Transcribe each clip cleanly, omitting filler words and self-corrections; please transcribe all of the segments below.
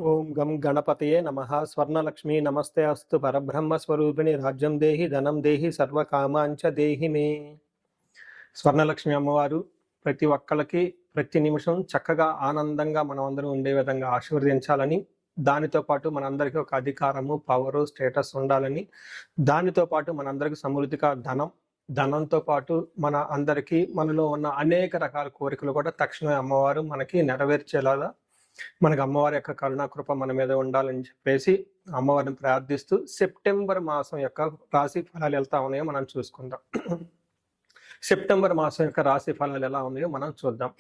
ఓం గం గణపతయే నమః. స్వర్ణలక్ష్మీ నమస్తే అస్తు. పరబ్రహ్మ స్వరూపిణి రాజ్యం దేహి ధనం దేహి సర్వకామాంచ దేహి మే. స్వర్ణలక్ష్మి అమ్మవారు ప్రతి ఒక్కళ్ళకి ప్రతి నిమిషం చక్కగా ఆనందంగా మనం అందరం ఉండే విధంగా ఆశీర్వదించాలని, దానితో పాటు మనందరికీ ఒక అధికారము, పవరు, స్టేటస్ ఉండాలని, దానితో పాటు మనందరికీ సమృద్ధిగా ధనంతో పాటు మన అందరికీ మనలో ఉన్న అనేక రకాల కోరికలు కూడా తక్షణమే అమ్మవారు మనకి నెరవేర్చేలాగా మనకు అమ్మవారి యొక్క కరుణాకృప మన మీద ఉండాలని చెప్పేసి అమ్మవారిని ప్రార్థిస్తూ సెప్టెంబర్ మాసం యొక్క రాశి ఫలాలు ఎలా ఉన్నాయో మనం చూసుకుందాం. సెప్టెంబర్ మాసం యొక్క రాశి ఫలాలు ఎలా ఉన్నాయో మనం చూద్దాం.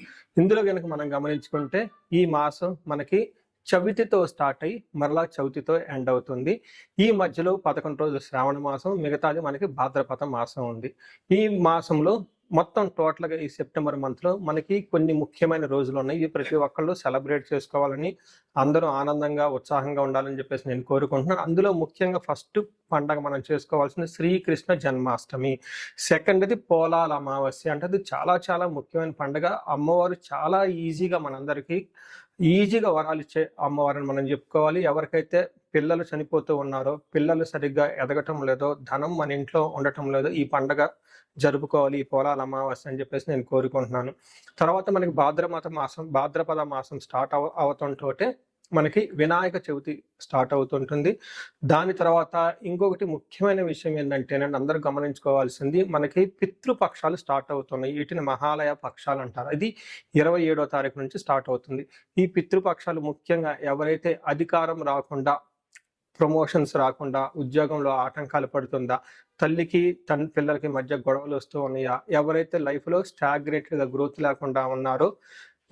ఇందులో కనుక మనం గమనించుకుంటే ఈ మాసం మనకి చవితితో స్టార్ట్ అయ్యి మరలా చవితితో ఎండ్ అవుతుంది. ఈ మధ్యలో 11 రోజులు శ్రావణ మాసం, మిగతాది మనకి భాద్రపద మాసం ఉంది. ఈ మాసంలో మొత్తం టోటల్గా ఈ సెప్టెంబర్ మంత్లో మనకి కొన్ని ముఖ్యమైన రోజులు ఉన్నాయి. ఇవి ప్రతి ఒక్కళ్ళు సెలబ్రేట్ చేసుకోవాలని, అందరూ ఆనందంగా ఉత్సాహంగా ఉండాలని చెప్పేసి నేను కోరుకుంటున్నాను. అందులో ముఖ్యంగా ఫస్ట్ పండగ మనం చేసుకోవాల్సింది శ్రీకృష్ణ జన్మాష్టమి. సెకండ్ది పోలాల అమావాస్య. అంటే అది చాలా చాలా ముఖ్యమైన పండుగ. అమ్మవారు చాలా ఈజీగా మనందరికీ ఈజీగా వరాలు ఇచ్చే అమ్మవారిని మనం చెప్పుకోవాలి. ఎవరికైతే పిల్లలు చనిపోతూ ఉన్నారో, పిల్లలు సరిగ్గా ఎదగటం లేదో, ధనం మన ఇంట్లో ఉండటం లేదో, ఈ పండగ జరుపుకోవాలి, ఈ పోలాల అమావాస్య అని చెప్పేసి నేను కోరుకుంటున్నాను. తర్వాత మనకి భాద్రపద మాసం స్టార్ట్ అవుతుంటే మనకి వినాయక చవితి స్టార్ట్ అవుతుంటుంది. దాని తర్వాత ఇంకొకటి ముఖ్యమైన విషయం ఏంటంటే అందరూ గమనించుకోవాల్సింది, మనకి పితృపక్షాలు స్టార్ట్ అవుతున్నాయి. వీటిని మహాలయ పక్షాలు అంటారు. ఇది 27వ తారీఖు నుంచి స్టార్ట్ అవుతుంది. ఈ పితృపక్షాలు ముఖ్యంగా ఎవరైతే అధికారం రాకుండా, ప్రమోషన్స్ రాకుండా, ఉద్యోగంలో ఆటంకాలు పడుతుందా, తల్లికి పిల్లలకి మధ్య గొడవలు వస్తూ ఉన్నాయా, ఎవరైతే లైఫ్లో స్టాగ్నేటెడ్గా గ్రోత్ లేకుండా ఉన్నారో,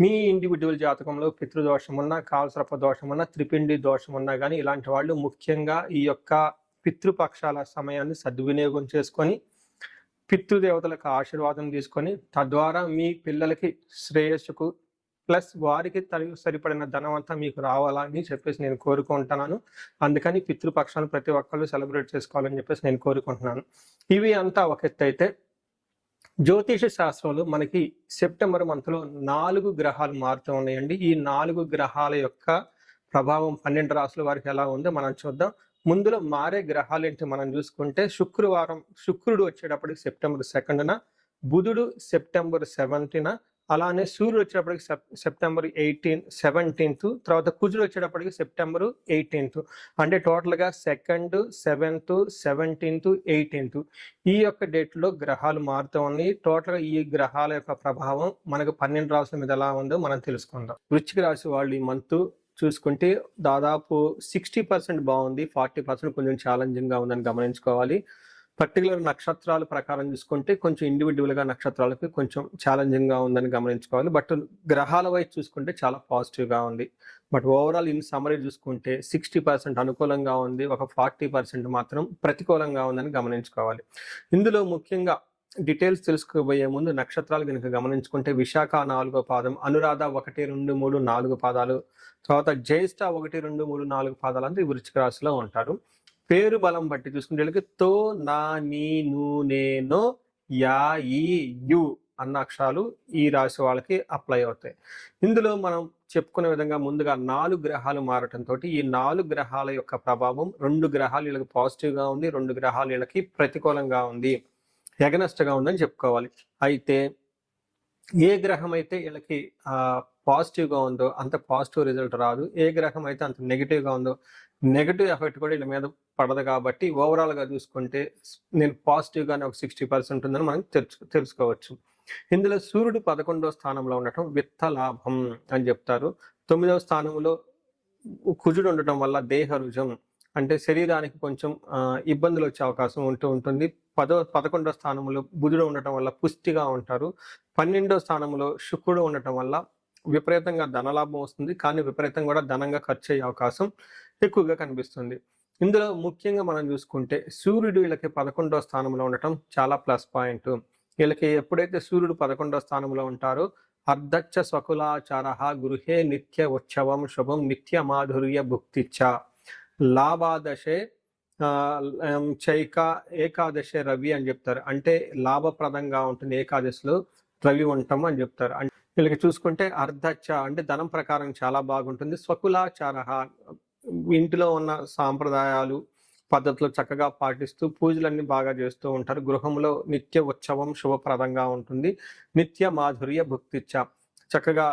మీ ఇండివిజువల్ జాతకంలో పితృదోషం ఉన్నా, కాలసర్ప దోషం ఉన్నా, త్రిపిండి దోషం ఉన్నా కానీ ఇలాంటి వాళ్ళు ముఖ్యంగా ఈ యొక్క పితృపక్షాల సమయాన్ని సద్వినియోగం చేసుకొని పితృదేవతలకు ఆశీర్వాదం తీసుకొని తద్వారా మీ పిల్లలకి శ్రేయస్సుకు ప్లస్ వారికి సరిపడిన ధనం అంతా మీకు రావాలని చెప్పేసి నేను కోరుకుంటున్నాను. అందుకని పితృపక్షాలు ప్రతి ఒక్కళ్ళు సెలబ్రేట్ చేసుకోవాలని చెప్పేసి నేను కోరుకుంటున్నాను. ఇవి అంతా ఒక ఎత్తు అయితే, జ్యోతిష శాస్త్రంలో మనకి సెప్టెంబర్ మంత్లో 4 గ్రహాలు మారుతూ ఉన్నాయండి. ఈ 4 గ్రహాల యొక్క ప్రభావం 12 రాశుల వారికి ఎలా ఉందో మనం చూద్దాం. ముందులో మారే గ్రహాలు ఏంటి మనం చూసుకుంటే, శుక్రుడు వచ్చేటప్పటికి సెప్టెంబర్ 2న, బుధుడు సెప్టెంబర్ 7న, అలానే సూర్యుడు వచ్చేటప్పటికి సెప్టెంబర్ 17th, తర్వాత కుజుడు వచ్చేటప్పటికి సెప్టెంబర్ 18th. అంటే టోటల్గా 2nd, 7th, 17th, 18th ఈ యొక్క డేట్లో గ్రహాలు మారుతూ ఉన్నాయి. టోటల్గా ఈ గ్రహాల యొక్క ప్రభావం మనకు 12 రాశుల మీద ఎలా ఉందో మనం తెలుసుకుందాం. వృశ్చిక రాశి వాళ్ళు ఈ మంత్ చూసుకుంటే దాదాపు 60% బాగుంది, 40% కొంచెం ఛాలెంజింగ్గా ఉందని గమనించుకోవాలి. పర్టికులర్ నక్షత్రాల ప్రకారం చూసుకుంటే కొంచెం ఇండివిజువల్గా నక్షత్రాలకి కొంచెం ఛాలెంజింగ్గా ఉందని గమనించుకోవాలి. బట్ గ్రహాల వైపు చూసుకుంటే చాలా పాజిటివ్గా ఉంది. బట్ ఓవరాల్ ఇన్ సమరీ చూసుకుంటే 60% అనుకూలంగా ఉంది, ఒక 40% మాత్రం ప్రతికూలంగా ఉందని గమనించుకోవాలి. ఇందులో ముఖ్యంగా డీటెయిల్స్ తెలుసుకోబోయే ముందు నక్షత్రాలు కనుక గమనించుకుంటే విశాఖ 4వ పాదం, అనురాధ 1, 2, 3, 4 పాదాలు, తర్వాత జ్యేష్ఠ 1, 2, 3, 4 పాదాలు అంటే వృశ్చిక రాశిలో ఉంటారు. పేరు బలం బట్టి చూసుకుంటే వీళ్ళకి తో, నా, నీ, ను, నేను, యా, ఈ, యు అన్న అక్షరాలు ఈ రాశి వాళ్ళకి అప్లై అవుతాయి. ఇందులో మనం చెప్పుకునే విధంగా ముందుగా 4 గ్రహాలు మారటంతో ఈ 4 గ్రహాల యొక్క ప్రభావం 2 గ్రహాలు వీళ్ళకి పాజిటివ్గా ఉంది, 2 గ్రహాలు వీళ్ళకి ప్రతికూలంగా ఉంది, ఎగనెస్ట్గా ఉందని చెప్పుకోవాలి. అయితే ఏ గ్రహం అయితే వీళ్ళకి పాజిటివ్గా ఉందో అంత పాజిటివ్ రిజల్ట్ రాదు, ఏ గ్రహం అయితే అంత నెగిటివ్గా ఉందో నెగిటివ్ ఎఫెక్ట్ కూడా వీళ్ళ మీద పడదు. కాబట్టి ఓవరాల్గా చూసుకుంటే నేను పాజిటివ్గానే ఒక 60% ఉందని మనం తెలుసుకోవచ్చు. ఇందులో సూర్యుడు 11వ స్థానంలో ఉండటం విత్త లాభం అని చెప్తారు. 9వ స్థానంలో కుజుడు ఉండటం వల్ల దేహ రుజం, అంటే శరీరానికి కొంచెం ఇబ్బందులు వచ్చే అవకాశం ఉంటుంది. 11వ స్థానంలో బుధుడు ఉండటం వల్ల పుష్టిగా ఉంటారు. 12వ స్థానంలో శుక్రుడు ఉండటం వల్ల విపరీతంగా ధనలాభం వస్తుంది, కానీ విపరీతంగా కూడా ధనంగా ఖర్చు అయ్యే అవకాశం ఎక్కువగా కనిపిస్తుంది. ఇందులో ముఖ్యంగా మనం చూసుకుంటే సూర్యుడు వీళ్ళకి 11వ స్థానంలో ఉండటం చాలా ప్లస్ పాయింట్. వీళ్ళకి ఎప్పుడైతే సూర్యుడు 11వ స్థానంలో ఉంటారో అర్ధచ్చ స్వకులాచార గృహే నిత్య ఉత్సవం శుభం నిత్య మాధుర్య భుక్తిచ్చ లాభాదశే చైక ఏకాదశి రవి అని చెప్తారు. అంటే లాభప్రదంగా ఉంటుంది ఏకాదశిలో రవి ఉండటం అని చెప్తారు. వీళ్ళకి చూసుకుంటే అర్ధచ్చ అంటే ధనం ప్రకారం చాలా బాగుంటుంది. స్వకులాచార ఇంటిలో ఉన్న సాంప్రదాయాలు పద్ధతులు చక్కగా పాటిస్తూ పూజలన్నీ బాగా చేస్తూ ఉంటారు. గృహంలో నిత్య ఉత్సవం శుభప్రదంగా ఉంటుంది. నిత్య మాధుర్య భుక్తిచ్చ చక్కగా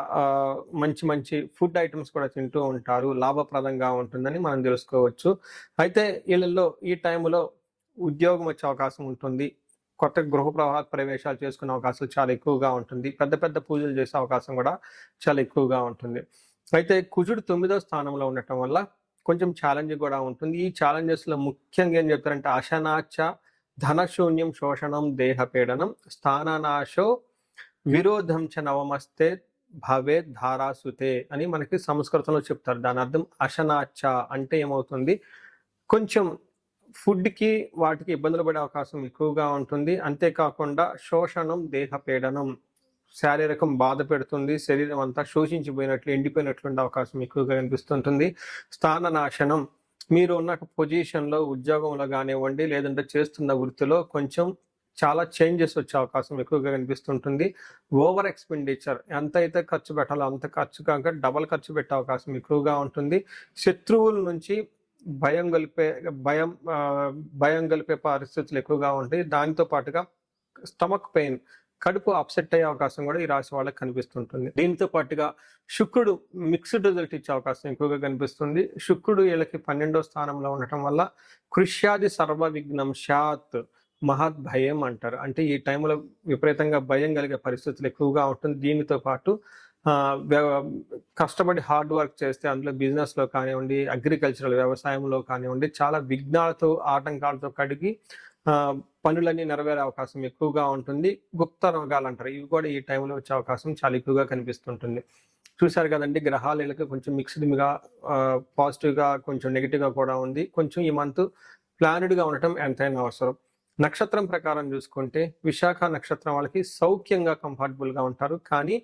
మంచి మంచి ఫుడ్ ఐటమ్స్ కూడా తింటూ ఉంటారు. లాభప్రదంగా ఉంటుందని మనం తెలుసుకోవచ్చు. అయితే వీళ్ళల్లో ఈ టైంలో ఉద్యోగం వచ్చే అవకాశం ఉంటుంది. కొత్త గృహ ప్రవేశాలు చేసుకునే అవకాశాలు చాలా ఎక్కువగా ఉంటుంది. పెద్ద పెద్ద పూజలు చేసే అవకాశం కూడా చాలా ఎక్కువగా ఉంటుంది. అయితే కుజుడు 9వ స్థానంలో ఉండటం వల్ల కొంచెం ఛాలెంజ్ కూడా ఉంటుంది. ఈ ఛాలెంజెస్లో ముఖ్యంగా ఏం చెప్తారంటే అశనాచ ధనశూన్యం శోషణం దేహపీడనం స్థాననాశో విరోధం చ నవమస్తే భవే ధారాసుతే అని మనకి సంస్కృతంలో చెప్తారు. దాని అర్థం అశనాచ అంటే ఏమవుతుంది, కొంచెం ఫుడ్కి వాటికి ఇబ్బందులు పడే అవకాశం ఎక్కువగా ఉంటుంది. అంతేకాకుండా శోషణం దేహపీడనం శారీరకం బాధ పెడుతుంది. శరీరం అంతా శోషించిపోయినట్లు ఎండిపోయినట్లు ఉండే అవకాశం ఎక్కువగా కనిపిస్తుంటుంది. స్థాన నాశనం, మీరు ఉన్న పొజిషన్లో ఉద్యోగంలో కానివ్వండి లేదంటే చేస్తున్న వృత్తిలో కొంచెం చాలా చేంజెస్ వచ్చే అవకాశం ఎక్కువగా కనిపిస్తుంటుంది. ఓవర్ ఎక్స్పెండిచర్, ఎంత అయితే ఖర్చు పెట్టాలో అంత ఖర్చు కాక డబల్ ఖర్చు పెట్టే అవకాశం ఎక్కువగా ఉంటుంది. శత్రువుల నుంచి భయం గలిపే పరిస్థితులు ఎక్కువగా ఉంటాయి. దానితో పాటుగా స్టమక్ పెయిన్, కడుపు అప్సెట్ అయ్యే అవకాశం కూడా ఈ రాశి వాళ్ళకి కనిపిస్తుంటుంది. దీనితో పాటుగా శుక్రుడు మిక్స్డ్ రిజల్ట్ ఇచ్చే అవకాశం ఎక్కువగా కనిపిస్తుంది. శుక్రుడు వీళ్ళకి 12వ స్థానంలో ఉండటం వల్ల కృష్యాది సర్వ విఘ్నం శాత్ మహద్ భయం అంటారు. అంటే ఈ టైంలో విపరీతంగా భయం కలిగే పరిస్థితులు ఎక్కువగా ఉంటుంది. దీనితో పాటు కష్టపడి హార్డ్ వర్క్ చేస్తే అందులో బిజినెస్లో కానివ్వండి, అగ్రికల్చరల్ వ్యవసాయంలో కానివ్వండి చాలా విఘ్నాలతో ఆటంకాలతో కడిగి పనులన్నీ నెరవేరే అవకాశం ఎక్కువగా ఉంటుంది. గుప్త రోగాలు అంటారు, ఇవి కూడా ఈ టైంలో వచ్చే అవకాశం చాలా ఎక్కువగా కనిపిస్తుంటుంది. చూశారు కదండి, గ్రహాలకి కొంచెం మిక్స్డ్గా పాజిటివ్గా కొంచెం నెగిటివ్గా కూడా ఉంది. కొంచెం ఈ మంత్ ప్లానెడ్గా ఉండటం ఎంతైనా అవసరం. నక్షత్రం ప్రకారం చూసుకుంటే విశాఖ నక్షత్రం వాళ్ళకి సౌఖ్యంగా కంఫర్టబుల్గా ఉంటారు, కానీ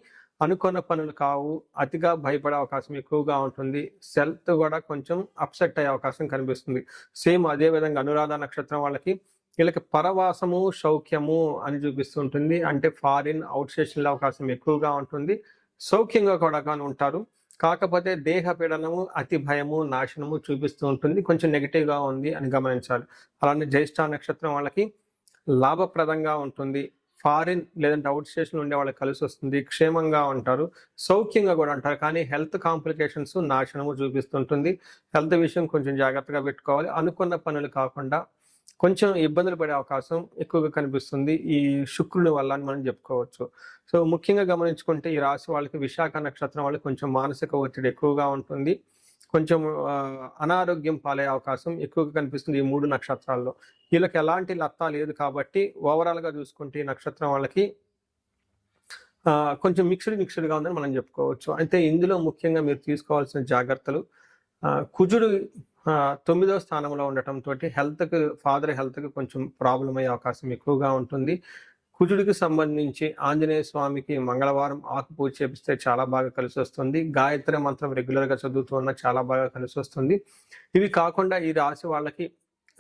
అనుకున్న పనులు కావు, అతిగా భయపడే అవకాశం ఎక్కువగా ఉంటుంది. సెల్త్ కూడా కొంచెం అప్సెట్ అయ్యే అవకాశం కనిపిస్తుంది. సేమ్ అదే విధంగా అనురాధ నక్షత్రం వాళ్ళకి వీళ్ళకి పరవాసము సౌఖ్యము అని చూపిస్తుంటుంది. అంటే ఫారిన్ అవుట్ స్టేషన్ల అవకాశం ఎక్కువగా ఉంటుంది. సౌఖ్యంగా కూడా కానీ ఉంటారు, కాకపోతే దేహ పీడనము అతి భయము నాశనము చూపిస్తూ ఉంటుంది. కొంచెం నెగిటివ్గా ఉంది అని గమనించాలి. అలానే జ్యేష్ఠ నక్షత్రం వాళ్ళకి లాభప్రదంగా ఉంటుంది. ఫారిన్ లేదంటే అవుట్ స్టేషన్ ఉండే వాళ్ళకి కలిసి వస్తుంది. క్షేమంగా ఉంటారు, సౌఖ్యంగా కూడా ఉంటారు, కానీ హెల్త్ కాంప్లికేషన్స్ నాశనము చూపిస్తుంటుంది. హెల్త్ విషయం కొంచెం జాగ్రత్తగా పెట్టుకోవాలి. అనుకున్న పనులు కాకుండా కొంచెం ఇబ్బందులు పడే అవకాశం ఎక్కువగా కనిపిస్తుంది ఈ శుక్రుని వల్ల అని మనం చెప్పుకోవచ్చు. సో ముఖ్యంగా గమనించుకుంటే ఈ రాశి వాళ్ళకి విశాఖ నక్షత్రం వాళ్ళకి కొంచెం మానసిక ఒత్తిడి ఎక్కువగా ఉంటుంది. కొంచెం అనారోగ్యం పాలే అవకాశం ఎక్కువగా కనిపిస్తుంది ఈ 3 నక్షత్రాల్లో. వీళ్ళకి ఎలాంటి లత్తా లేదు కాబట్టి ఓవరాల్గా చూసుకుంటే ఈ నక్షత్రం వాళ్ళకి కొంచెం మిక్స్డ్గా ఉందని మనం చెప్పుకోవచ్చు. అయితే ఇందులో ముఖ్యంగా మీరు తీసుకోవాల్సిన జాగ్రత్తలు, కుజుడు 9వ స్థానంలో ఉండటంతో ఫాదర్ హెల్త్కి కొంచెం ప్రాబ్లం అయ్యే అవకాశం ఎక్కువగా ఉంటుంది. కుజుడికి సంబంధించి ఆంజనేయ స్వామికి మంగళవారం ఆకు పూజ చేపిస్తే చాలా బాగా కలిసి వస్తుంది. గాయత్రి మంత్రం రెగ్యులర్గా చదువుతూ ఉన్న చాలా బాగా కలిసి వస్తుంది. ఇవి కాకుండా ఈ రాశి వాళ్ళకి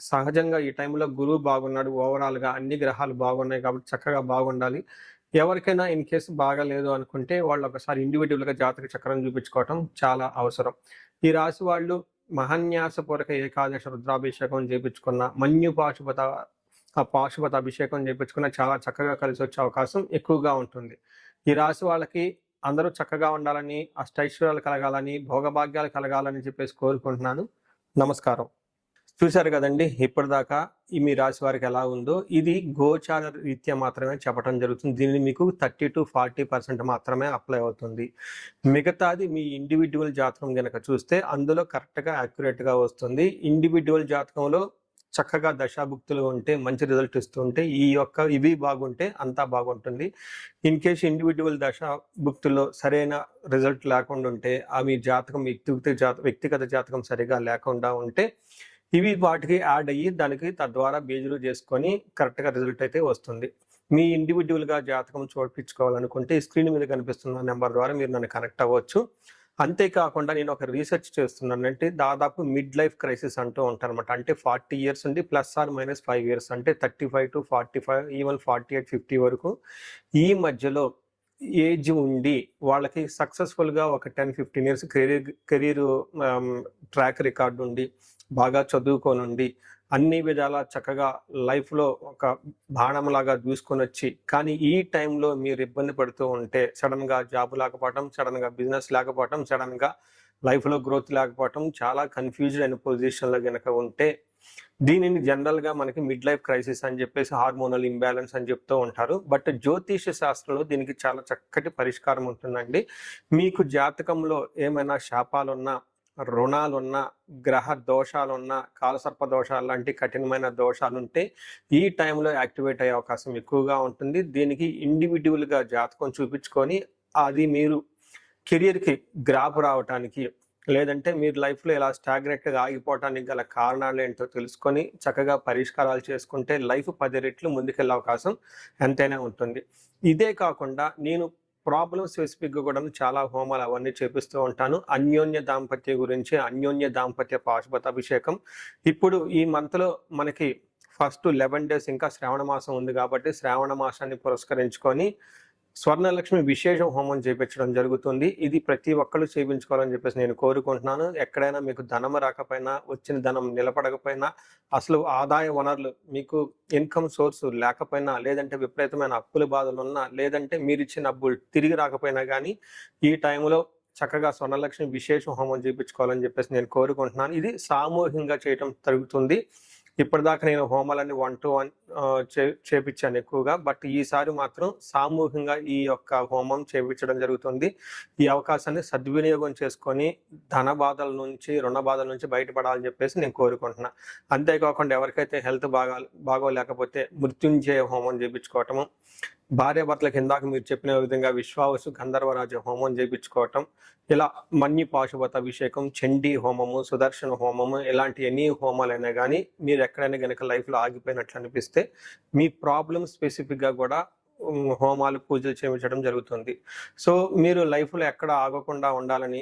సహజంగా ఈ టైంలో గురువు బాగున్నాడు, ఓవరాల్గా అన్ని గ్రహాలు బాగున్నాయి కాబట్టి చక్కగా బాగుండాలి. ఎవరికైనా ఇన్ కేసు బాగాలేదు అనుకుంటే వాళ్ళు ఒకసారి ఇండివిజువల్గా జాతక చక్రం చూపించుకోవటం చాలా అవసరం. ఈ రాశి వాళ్ళు మహాన్యాసపూర్వక ఏకాదశ రుద్రాభిషేకం చేయించుకున్న, పాశుపత అభిషేకం చేయించుకున్న చాలా చక్కగా కలిసి వచ్చే అవకాశం ఎక్కువగా ఉంటుంది. ఈ రాశి వాళ్ళకి అందరూ చక్కగా ఉండాలని, అష్టైశ్వర్యాలు కలగాలని, భోగభాగ్యాలు కలగాలని చెప్పేసి కోరుకుంటున్నాను. నమస్కారం. చూశారు కదండి, ఇప్పటిదాకా మీ రాశి వారికి ఎలా ఉందో. ఇది గోచార రీత్యా మాత్రమే చెప్పడం జరుగుతుంది. దీనిని మీకు 30 to 40% మాత్రమే అప్లై అవుతుంది. మిగతాది మీ ఇండివిజువల్ జాతకం కనుక చూస్తే అందులో కరెక్ట్గా యాక్యురేట్గా వస్తుంది. ఇండివిజువల్ జాతకంలో చక్కగా దశాభుక్తులు ఉంటే మంచి రిజల్ట్ ఇస్తుంటే ఇవి బాగుంటే అంతా బాగుంటుంది. ఇన్ కేసు ఇండివిజువల్ దశాభుక్తుల్లో సరైన రిజల్ట్ లేకుండా ఉంటే, మీ జాతకం వ్యక్తిగత జాతకం సరిగా లేకుండా ఉంటే ఇవి వాటికి యాడ్ అయ్యి దానికి తద్వారా బేజులు చేసుకొని కరెక్ట్గా రిజల్ట్ అయితే వస్తుంది. మీ ఇండివిజువల్గా జాతకం చూపించుకోవాలనుకుంటే ఈ స్క్రీన్ మీద కనిపిస్తున్న నెంబర్ ద్వారా మీరు నన్ను కనెక్ట్ అవ్వచ్చు. అంతేకాకుండా నేను ఒక రీసెర్చ్ చేస్తున్నాను. అంటే దాదాపు మిడ్ లైఫ్ క్రైసిస్ అంటూ ఉంటారు అనమాట. అంటే 40 years నుండి +or-5 years, అంటే 35 to 45, ఈవెన్ 48, 50 వరకు ఈ మధ్యలో ఏజ్ ఉండి వాళ్ళకి సక్సెస్ఫుల్గా ఒక 10-15 ఇయర్స్ కెరీర్ ట్రాక్ రికార్డు ఉండి బాగా చదువుకోనుండి అన్ని విధాలా చక్కగా లైఫ్లో ఒక బాణంలాగా దూసుకొని వచ్చి, కానీ ఈ టైంలో మీరు ఇబ్బంది పడుతూ ఉంటే సడన్గా జాబ్ లేకపోవటం, సడన్గా బిజినెస్ లేకపోవటం, సడన్గా లైఫ్లో గ్రోత్ లేకపోవటం, చాలా కన్ఫ్యూజ్డ్ అయిన పొజిషన్లో కనుక ఉంటే దీనిని జనరల్గా మనకి మిడ్ లైఫ్ క్రైసిస్ అని చెప్పేసి హార్మోనల్ ఇంబ్యాలెన్స్ అని చెప్తూ ఉంటారు. బట్ జ్యోతిష శాస్త్రంలో దీనికి చాలా చక్కటి పరిష్కారం ఉంటుందండి. మీకు జాతకంలో ఏమైనా శాపాలున్నా, రుణాలున్నా, గ్రహ దోషాలున్నా, కాలసర్ప దోషాలు లాంటి కఠినమైన దోషాలుంటే ఈ టైంలో యాక్టివేట్ అయ్యే అవకాశం ఎక్కువగా ఉంటుంది. దీనికి ఇండివిజువల్గా జాతకం చూపించుకొని అది మీరు కెరియర్కి గ్రాప్ రావటానికి, లేదంటే మీరు లైఫ్లో ఇలా స్టాగ్నెట్గా ఆగిపోవటానికి గల కారణాలు ఏంటో తెలుసుకొని చక్కగా పరిష్కారాలు చేసుకుంటే లైఫ్ 10 రెట్లు ముందుకెళ్ళే అవకాశం ఎంతైనా ఉంటుంది. ఇదే కాకుండా నేను ప్రాబ్లమ్ స్పెసిఫిక్గా కూడా చాలా హోమాలు అవన్నీ చేపిస్తూ ఉంటాను. అన్యోన్య దాంపత్య గురించి, అన్యోన్య దాంపత్య పాశుపతాభిషేకం. ఇప్పుడు ఈ మంత్లో మనకి ఫస్ట్ 11 డేస్ ఇంకా శ్రావణ మాసం ఉంది కాబట్టి శ్రావణ మాసాన్ని పురస్కరించుకొని స్వర్ణలక్ష్మి విశేష హోమం చేయించడం జరుగుతుంది. ఇది ప్రతి ఒక్కరు చేయించుకోవాలని చెప్పేసి నేను కోరుకుంటున్నాను. ఎక్కడైనా మీకు ధనం రాకపోయినా, వచ్చిన ధనం నిలబడకపోయినా, అసలు ఆదాయ వనరులు మీకు ఇన్కమ్ సోర్స్ లేకపోయినా, లేదంటే విపరీతమైన అప్పుల బాధలు ఉన్నా, లేదంటే మీరు ఇచ్చిన అప్పులు తిరిగి రాకపోయినా కానీ ఈ టైంలో చక్కగా స్వర్ణలక్ష్మి విశేష హోమం చేయించుకోవాలని చెప్పేసి నేను కోరుకుంటున్నాను. ఇది సామూహికంగా చేయటం జరుగుతుంది. ఇప్పటిదాకా నేను హోమాలన్నీ 1-to-1 చేపించాను ఎక్కువగా, బట్ ఈసారి మాత్రం సామూహికంగా ఈ యొక్క హోమం చేయించడం జరుగుతుంది. ఈ అవకాశాన్ని సద్వినియోగం చేసుకొని ధన బాధల నుంచి, రుణ బాధల నుంచి బయటపడాలని చెప్పేసి నేను కోరుకుంటున్నా. అంతేకాకుండా ఎవరికైతే హెల్త్ బాగోలేకపోతే మృత్యుంజయ హోమం చేయించుకోవటము, భార్యాభర్తలకు ఇందాక మీరు చెప్పిన విధంగా విశ్వావసు గంధర్వరాజ హోమం చేయించుకోవటం, ఇలా మన్య పాశుపత అభిషేకం, చండీ హోమము, సుదర్శన హోమము, ఇలాంటి ఎన్ని హోమాలైనా కానీ మీరు ఎక్కడైనా కనుక లైఫ్లో ఆగిపోయినట్లు అనిపిస్తే మీ ప్రాబ్లమ్ స్పెసిఫిక్గా కూడా హోమాలు పూజలు చేయించడం జరుగుతుంది. సో మీరు లైఫ్లో ఎక్కడ ఆగకుండా ఉండాలని,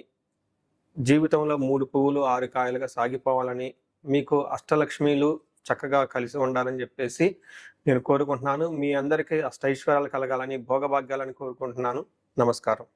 జీవితంలో 3 పువ్వులు 6 కాయలుగా సాగిపోవాలని, మీకు అష్టలక్ష్మీలు చక్కగా కలిసి ఉండాలని చెప్పేసి నేను కోరుకుంటున్నాను. మీ అందరికీ అష్టైశ్వర్యాలు కలగాలని, భోగభాగ్యాలని కోరుకుంటున్నాను. నమస్కారం.